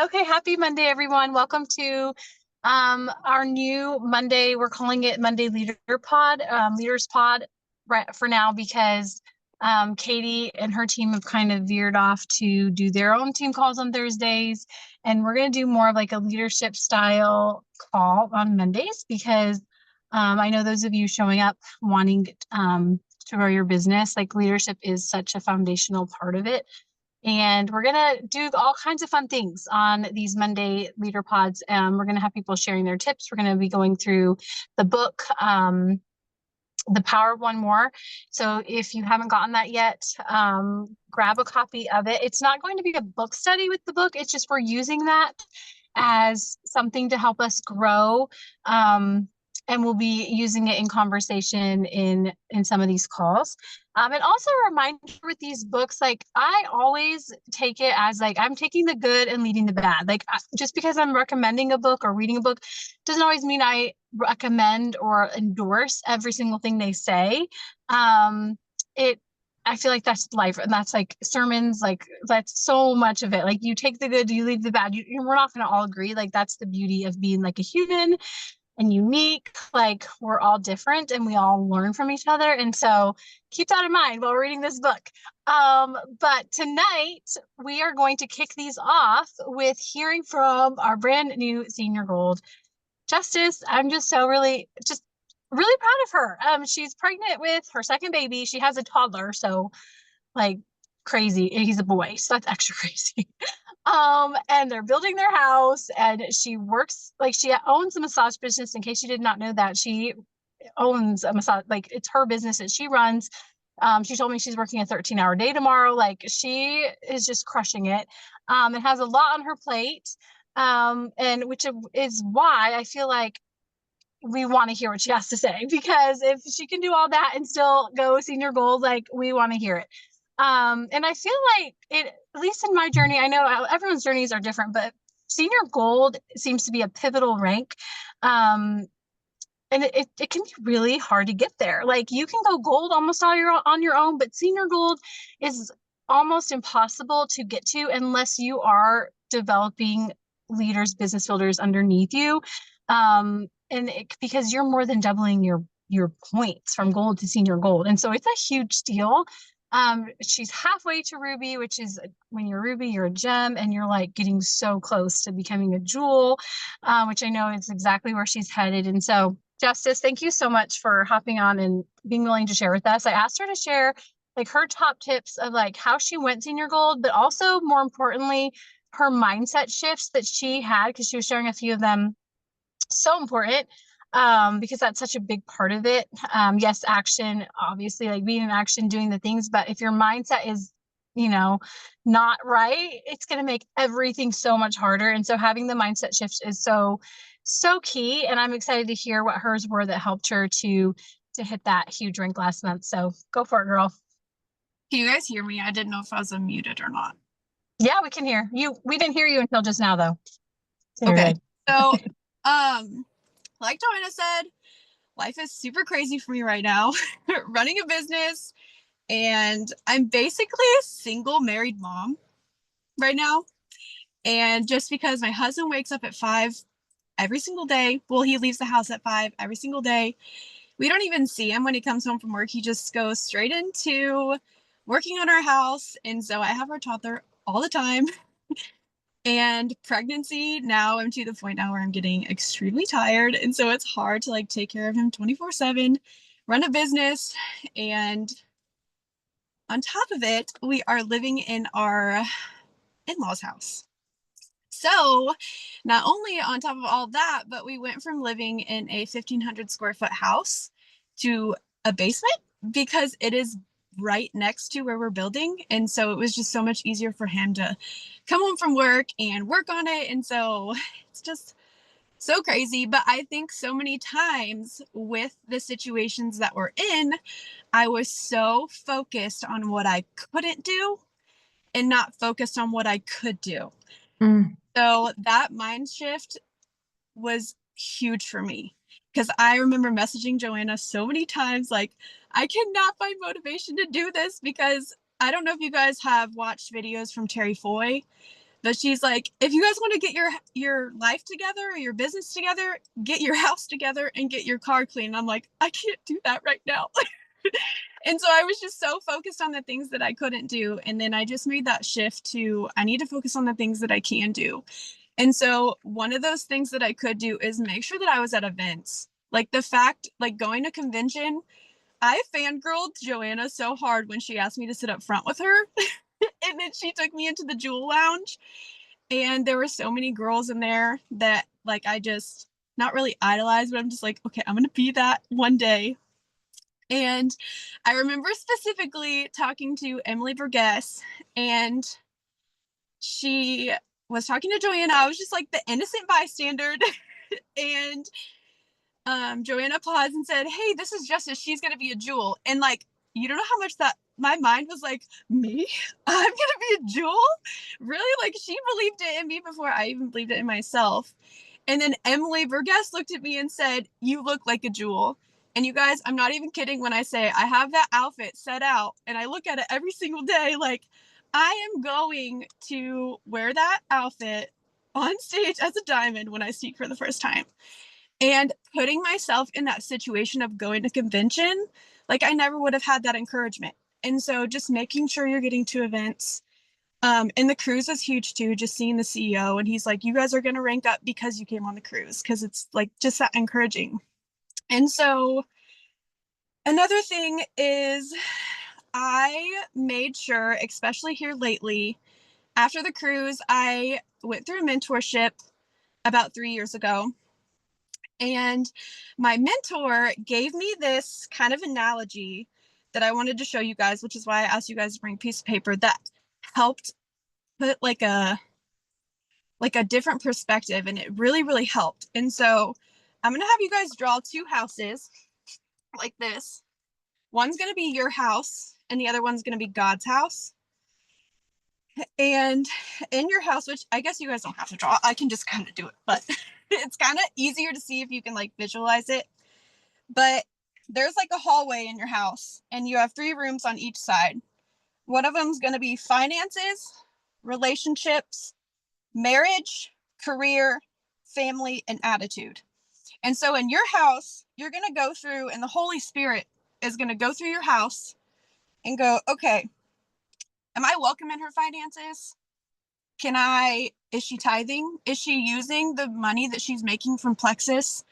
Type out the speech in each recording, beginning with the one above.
Okay, happy Monday, everyone. Welcome to our new Monday. We're calling it Monday Leaders Pod right for now because Katie and her team have kind of veered off to do their own team calls on Thursdays. And we're going to do more of like a leadership style call on Mondays because I know those of you showing up wanting to grow your business, like leadership is such a foundational part of it. And we're going to do all kinds of fun things on these Monday Leader Pods. We're going to have people sharing their tips. We're going to be going through the book, The Power of One More. So if you haven't gotten that yet, grab a copy of it. It's not going to be a book study with the book. It's just we're using that as something to help us grow. And we'll be using it in conversation in some of these calls. And also a reminder with these books, like I always take it as like I'm taking the good and leaving the bad. Like just because I'm recommending a book or reading a book doesn't always mean I recommend or endorse every single thing they say. I feel like that's life, and that's like sermons, like that's so much of it. Like you take the good, you leave the bad. We're not going to all agree. Like that's the beauty of being like a human and unique. Like we're all different and we all learn from each other. And so keep that in mind while reading this book. But tonight we are going to kick these off with hearing from our brand new Senior Gold Justice. I'm just really proud of her. She's pregnant with her second baby. She has a toddler, so like crazy. He's a boy, so that's extra crazy. And they're building their house, and she works, like she owns a massage business. In case you did not know that, she owns a massage, like it's her business that she runs. She told me she's working a 13-hour day tomorrow. Like she is just crushing it. It has a lot on her plate. And which is why I feel like we want to hear what she has to say, because if she can do all that and still go Senior Gold, like we want to hear it. And I feel like it, at least in my journey, I know everyone's journeys are different, but Senior Gold seems to be a pivotal rank. And it can be really hard to get there. Like you can go gold almost on your own, but Senior Gold is almost impossible to get to unless you are developing leaders, business builders underneath you. Because you're more than doubling your points from gold to Senior Gold. And so it's a huge deal. She's halfway to Ruby, which is when you're Ruby, you're a gem, and you're like getting so close to becoming a jewel, which I know is exactly where she's headed. And so Justice, thank you so much for hopping on and being willing to share with us. I asked her to share like her top tips of like how she went Senior Gold, but also more importantly, her mindset shifts that she had, because she was sharing a few of them. So important, because that's such a big part of it. Yes, action, obviously, like being in action, doing the things, but if your mindset is, not right, it's going to make everything so much harder. And so having the mindset shift is so key. And I'm excited to hear what hers were that helped her to hit that huge rank last month. So go for it, girl. Can you guys hear me? I didn't know if I was unmuted or not. Yeah, we can hear you. We didn't hear you until just now, though. Okay. So, like Joanna said, life is super crazy for me right now, running a business, and I'm basically a single married mom right now. And just because my husband wakes up at 5 every single day, well, he leaves the house at 5 every single day. We don't even see him when he comes home from work. He just goes straight into working on our house. And so I have our toddler all the time. And pregnancy, now I'm to the point now where I'm getting extremely tired. And so it's hard to like take care of him 24/7, run a business. And on top of it, we are living in our in-laws' house. So not only on top of all that, but we went from living in a 1,500 square foot house to a basement because it is right next to where we're building. And so it was just so much easier for him to come home from work and work on it. And so it's just so crazy. But I think so many times with the situations that we're in, I was so focused on what I couldn't do and not focused on what I could do. So that mind shift was huge for me, because I remember messaging Joanna so many times, like, I cannot find motivation to do this, because I don't know if you guys have watched videos from Terry Foy, But she's like, if you guys want to get your life together or your business together, get your house together and get your car clean. And I'm like, I can't do that right now. And so I was just so focused on the things that I couldn't do. And then I just made that shift to I need to focus on the things that I can do. And so one of those things that I could do is make sure that I was at events. Like the fact, like going to convention, I fangirled Joanna so hard when she asked me to sit up front with her. And then she took me into the Jewel Lounge. And there were so many girls in there that like I just not really idolized, but I'm just like, okay, I'm gonna be that one day. And I remember specifically talking to Emily Burgess, and she was talking to Joanna. I was just like the innocent bystander. And Joanna paused and said, "Hey, this is Justice. She's gonna be a Jewel." And like, you don't know how much that my mind was like, me? I'm gonna be a Jewel? Really? Like she believed it in me before I even believed it in myself. And then Emily Burgess looked at me and said, "You look like a Jewel." And you guys, I'm not even kidding when I say I have that outfit set out and I look at it every single day. Like, I am going to wear that outfit on stage as a diamond when I speak for the first time. And putting myself in that situation of going to convention, like I never would have had that encouragement. And so just making sure you're getting to events. And the cruise is huge too, just seeing the CEO and he's like, you guys are going to rank up because you came on the cruise, because it's like just that encouraging. And so another thing is I made sure, especially here lately, after the cruise, I went through a mentorship about 3 years ago. And my mentor gave me this kind of analogy that I wanted to show you guys, which is why I asked you guys to bring a piece of paper that helped put like a different perspective, and it really, really helped. And so I'm gonna have you guys draw two houses like this. One's gonna be your house, and the other one's gonna be God's house. And in your house, which I guess you guys don't have to draw, I can just kind of do it, but it's kind of easier to see if you can like visualize it. But there's like a hallway in your house, and you have 3 rooms on each side. One of them is going to be finances, relationships, marriage, career, family, and attitude. And so in your house, you're going to go through, and the Holy Spirit is going to go through your house and go, okay, am I welcome in her finances? Is she tithing? Is she using the money that she's making from Plexus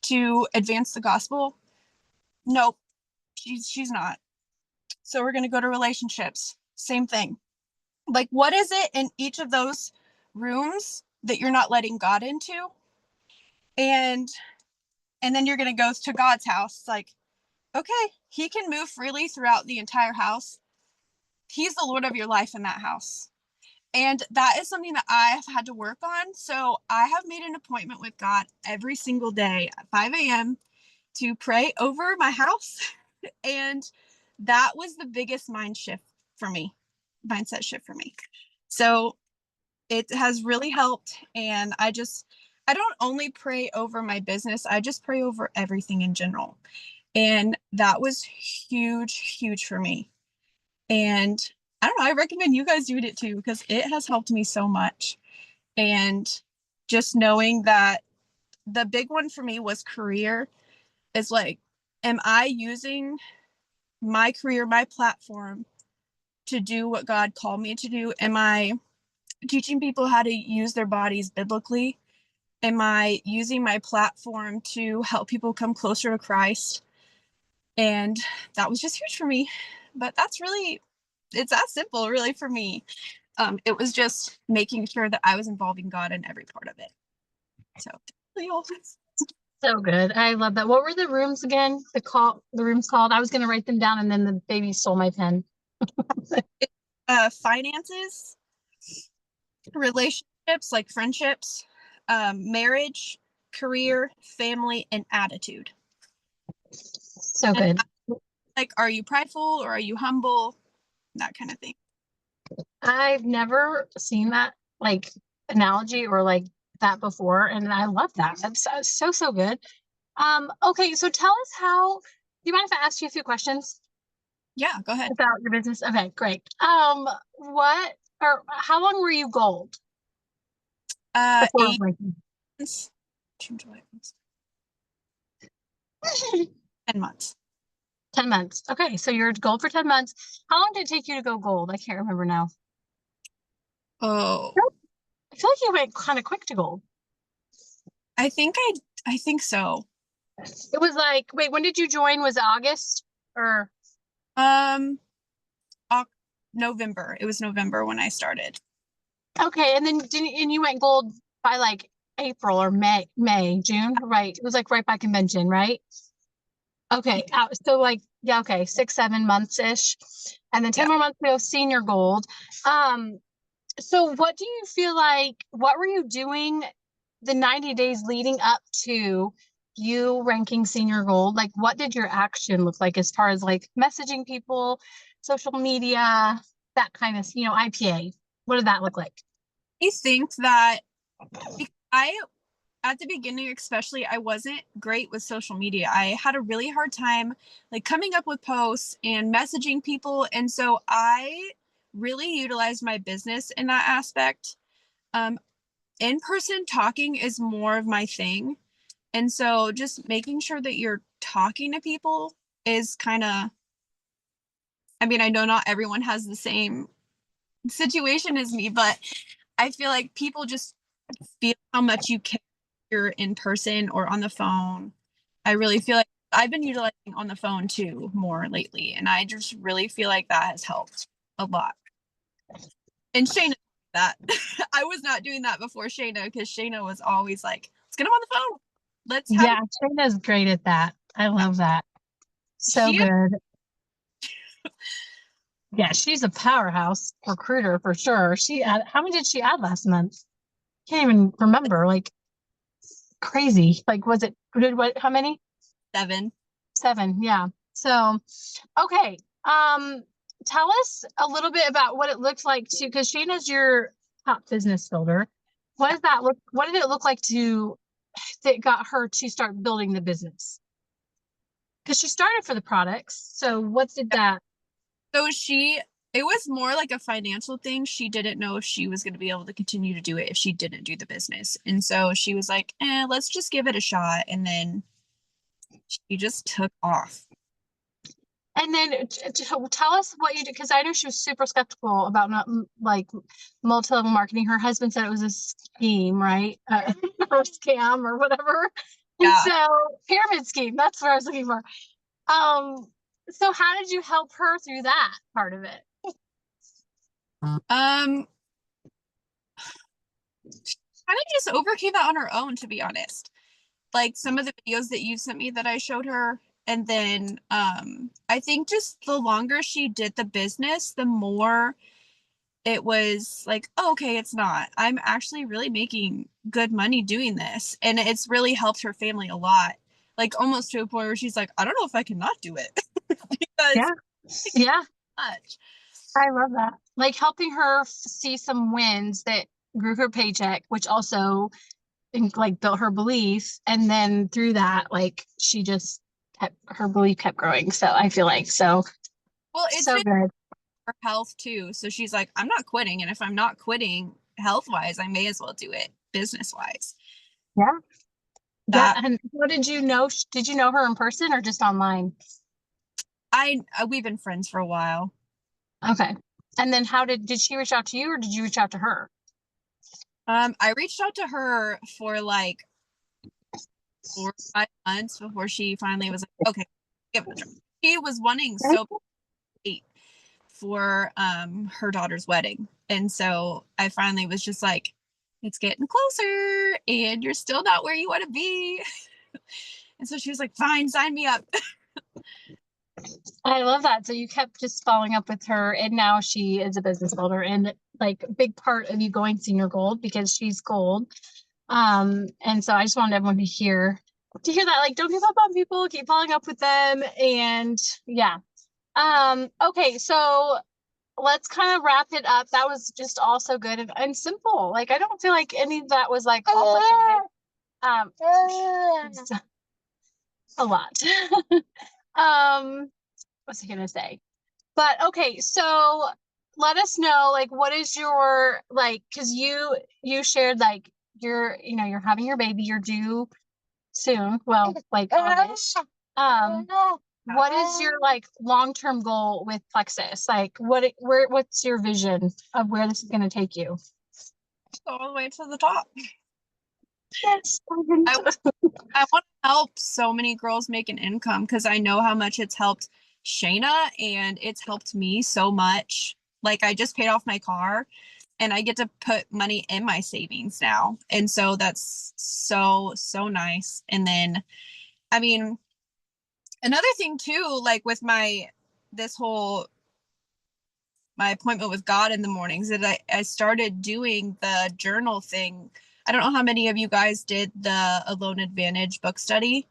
to advance the gospel? Nope, she's not. So we're going to go to relationships. Same thing. Like, what is it in each of those rooms that you're not letting God into? And then you're going to go to God's house. It's like, okay, he can move freely throughout the entire house. He's the Lord of your life in that house. And that is something that I have had to work on. So I have made an appointment with God every single day at 5 a.m. to pray over my house. And that was the biggest mindset shift for me. So it has really helped. And I don't only pray over my business, I just pray over everything in general. And that was huge for me. And I don't know, I recommend you guys doing it too, because it has helped me so much. And just knowing that the big one for me was career, is like, am I using my career, my platform to do what God called me to do? Am I teaching people how to use their bodies biblically? Am I using my platform to help people come closer to Christ? And that was just huge for me. But it's that simple, really, for me. It was just making sure that I was involving God in every part of it. So, So good. I love that. What were the rooms again? The rooms called? I was going to write them down and then the baby stole my pen. Finances, relationships, like friendships, marriage, career, family, and attitude. So good. Like, are you prideful or are you humble? That kind of thing. I've never seen that like analogy or like that before, and I love that. That's so good. Okay, so tell us do you mind if I ask you a few questions? Yeah, go ahead. About your business? Okay, great. What or how long were you gold? before Eight ranking? months. June, July, August. 10 months. 10 months. Okay, so you're gold for 10 months. How long did it take you to go gold? I can't remember now. Oh, I feel like you went kind of quick to gold. I think so. It was like, wait, when did you join? Was it August or Um, November. It was November when I started. okay? And then didn't and you went gold by like April or June, right? It was like right by convention, right? Okay, so like yeah, okay, 6, 7 months ish, and then 10 Yeah. more months to go senior gold. Um, so what do you feel like? What were you doing the 90 days leading up to you ranking senior gold? Like, what did your action look like as far as like messaging people, social media, that kind of, IPA? What did that look like? I think that I at the beginning especially I wasn't great with social media. I had a really hard time like coming up with posts and messaging people, and so I really utilized my business in that aspect. um In-person talking is more of my thing, and so just making sure that you're talking to people is kind of, I mean, I know not everyone has the same situation as me, but I feel like people just feel how much you care you're in person or on the phone. I really feel like I've been utilizing on the phone too more lately, and I just really feel like that has helped a lot. And Shayna, that I was not doing that before Shayna, because Shayna was always like, "Let's get him on the phone. Let's have." Yeah, Trina's great at that. I love that. So She is. good. Yeah, she's a powerhouse recruiter for sure. How many did she add last month? Can't even remember. Like crazy. Like, was it, how many? 7. 7. Yeah. So, okay. Tell us a little bit about what it looks like to, because Shayna's your top business builder. What did it look like that got her to start building the business? Because she started for the products. So what did that? So it was more like a financial thing. She didn't know if she was going to be able to continue to do it if she didn't do the business. And so she was like, let's just give it a shot. And then she just took off. And then tell us what you did, because I know she was super skeptical about not like multi-level marketing. Her husband said it was a scheme, right? Or scam or whatever. And Yeah. so pyramid scheme, that's what I was looking for. Um, so how did you help her through that part of it? Kind of just overcame that on her own, to be honest. Like some of the videos that you sent me that I showed her. And then I think just the longer she did the business, the more it was like, oh, okay, it's not. I'm actually really making good money doing this. And it's really helped her family a lot. Like almost to a point where she's like, I don't know if I can not do it because Yeah. Yeah. much. I love that. Like helping her see some wins that grew her paycheck, which also like built her belief. And then through that, like she just her belief kept growing. So I feel like Well, it's so been good. her health too. So she's like, I'm not quitting. And if I'm not quitting health wise, I may as well do it business wise. Yeah. Yeah. That And what did you know? Did you know her in person or just online? we've been friends for a while. Okay. And then did she reach out to you or did you reach out to her? I reached out to her for like 4 or 5 months before she finally was like, okay, give it a try. She was wanting so bad for her daughter's wedding. And so I finally was just like, it's getting closer and you're still not where you want to be. And so she was like, fine, sign me up. I love that. So you kept just following up with her and now she is a business builder and like a big part of you going senior gold because she's gold. And so I just wanted everyone to hear that, like, don't give up on people, keep following up with them. And yeah. Okay. So let's kind of wrap it up. That was just all so good and simple. Like, I don't feel like any of that was like complicated. It's a lot. What's I gonna say? But okay, so let us know, like, what is your, like, because you shared like you're having your baby, you're due soon. Well, like August. What is your like long-term goal with Plexus? Like what's your vision of where this is going to take you? Go all the way to the top. Yes. I want to help so many girls make an income because I know how much it's helped Shayna and it's helped me so much. Like I just paid off my car and I get to put money in my savings now. And so that's so, so nice. And then, I mean, another thing too, like with this whole, my appointment with God in the mornings that I started doing the journal thing. I don't know how many of you guys did the Alone Advantage book study,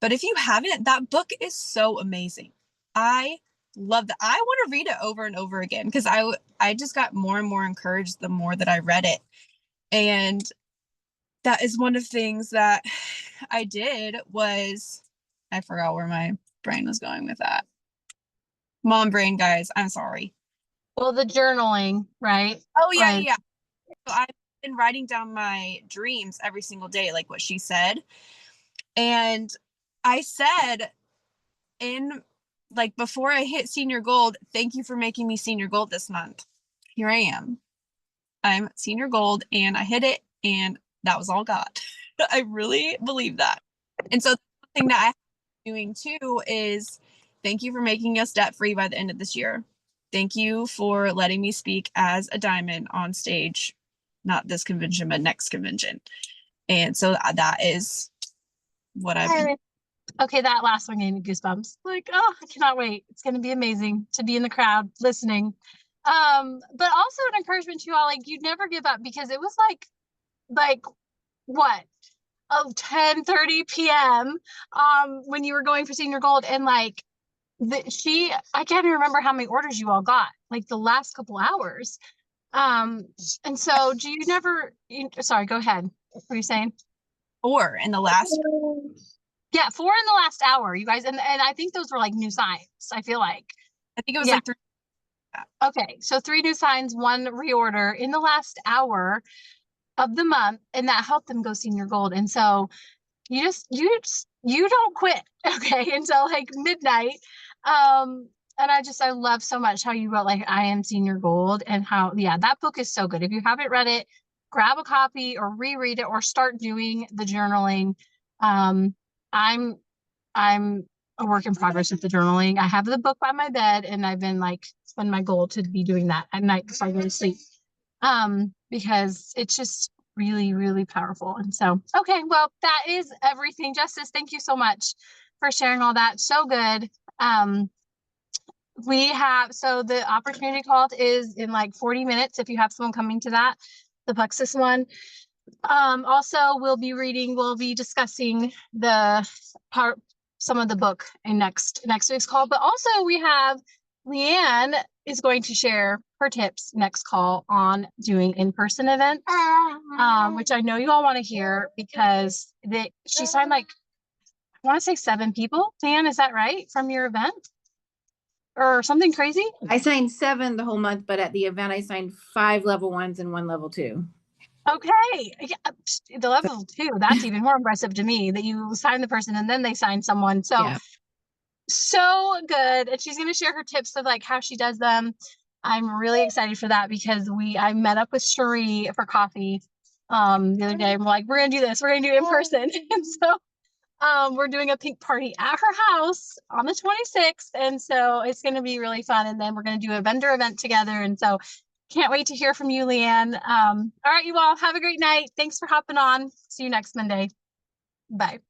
but if you haven't, that book is so amazing. I love that. I want to read it over and over again because I just got more and more encouraged the more that I read it. And that is one of the things that I did was, I forgot where my brain was going with that. Mom brain, guys, I'm sorry. Well, the journaling, right? Oh, yeah, Like, yeah. So I've been writing down my dreams every single day, like what she said. And I said before I hit Senior Gold, thank you for making me Senior Gold this month. Here I am. I'm Senior Gold and I hit it and that was all God. I really believe that. And so the thing that I'm doing too is thank you for making us debt free by the end of this year. Thank you for letting me speak as a diamond on stage, not this convention, but next convention. And so that is what I've been. Okay, that last one gave me goosebumps. Like, oh, I cannot wait. It's going to be amazing to be in the crowd listening. But also an encouragement to you all, like, you'd never give up because it was like what? Oh, 10:30 p.m. When you were going for Senior Gold, and like I can't even remember how many orders you all got, like the last couple hours. And so do you never, sorry, go ahead. What were you saying? 4 in the last. Yeah, 4 in the last hour, you guys. And I think those were like new signs, I feel like. I think it was like 3. Okay, so 3 new signs, 1 reorder in the last hour of the month, and that helped them go Senior Gold. And so you don't quit, okay, until like midnight. And I love so much how you wrote like I am Senior Gold, and how, yeah, that book is so good. If you haven't read it, grab a copy or reread it or start doing the journaling. I'm a work in progress with the journaling. I have the book by my bed, and I've been like, it's been my goal to be doing that at night before I go to sleep. Because it's just really, really powerful. And so, okay, well, that is everything. Justice, thank you so much for sharing all that. So good. So the opportunity call is in like 40 minutes if you have someone coming to that, the Plexus one. Also we'll be discussing some of the book in next week's call, but also we have Leanne is going to share her tips next call on doing in-person events, which I know you all want to hear because she signed like, I want to say 7 people. Leanne, is that right, from your event? Or something crazy? I signed 7 the whole month, but at the event I signed 5 level 1s and 1 level 2. Okay. Yeah, the level 2, that's even more impressive to me, that you sign the person and then they sign someone. So Yeah. So good. And she's going to share her tips of like how she does them. I'm really excited for that because I met up with Cherie for coffee the other day, and we're like, we're gonna do this, we're gonna do it in person. And so we're doing a pink party at her house on the 26th, and so it's going to be really fun. And then we're going to do a vendor event together, and so can't wait to hear from you, Leanne. All right, you all have a great night. Thanks for hopping on. See you next Monday. Bye.